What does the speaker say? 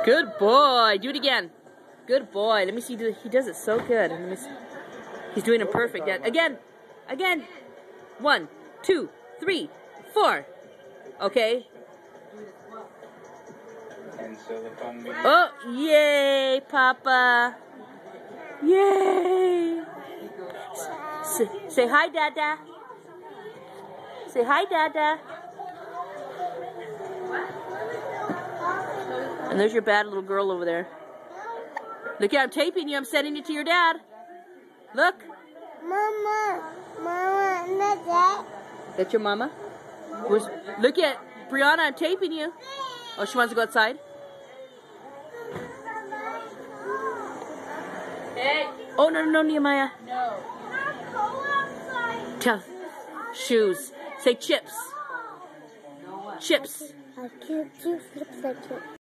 Good boy. Do it again. Good boy. Let me see. He does it so good. Let me see. He's doing it perfect. Again. Again. 1, 2, 3, 4. Okay. Oh, yay, Papa. Yay. Say hi, Dada. Say hi, Dada. And there's your bad little girl over there. Look, I'm taping you. I'm sending it to your dad. Look. Mama, not that. That's your mama? Look at Brianna. I'm taping you. Oh, she wants to go outside? Hey. Oh, no, Nehemiah. No. Tell. Shoes. Say chips. Chips. I can't do flips like it.